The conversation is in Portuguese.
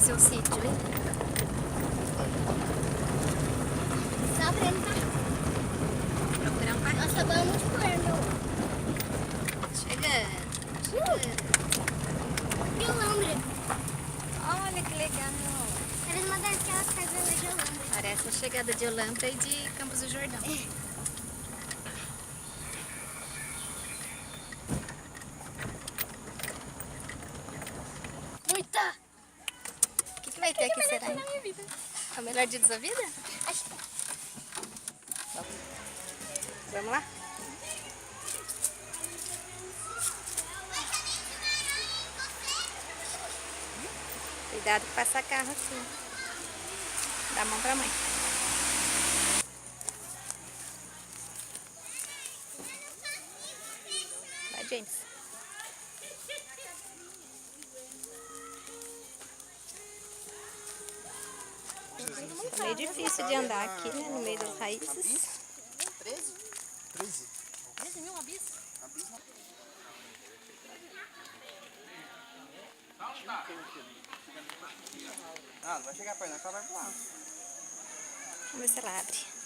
conhecer o sítio, hein? Só pra entrar. Procurar um parque. Nós acabamos por meu. Chegando. De Olambra. Olha que legal. Era uma daquelas casas de Olambra. Parece a chegada de Olambra e de Campos do Jordão. Muita. O que vai ter aqui, será? Na minha vida. É o melhor dia da sua vida? Acho que Vamos lá? Cuidado que passa carro assim. Dá a mão pra mãe. Vai, James. É meio difícil de andar aqui, né? No meio das raízes. 13? 13. 13 mil abismo? Ah, não vai chegar perto, não, só vai voar. Vamos ver se ela abre.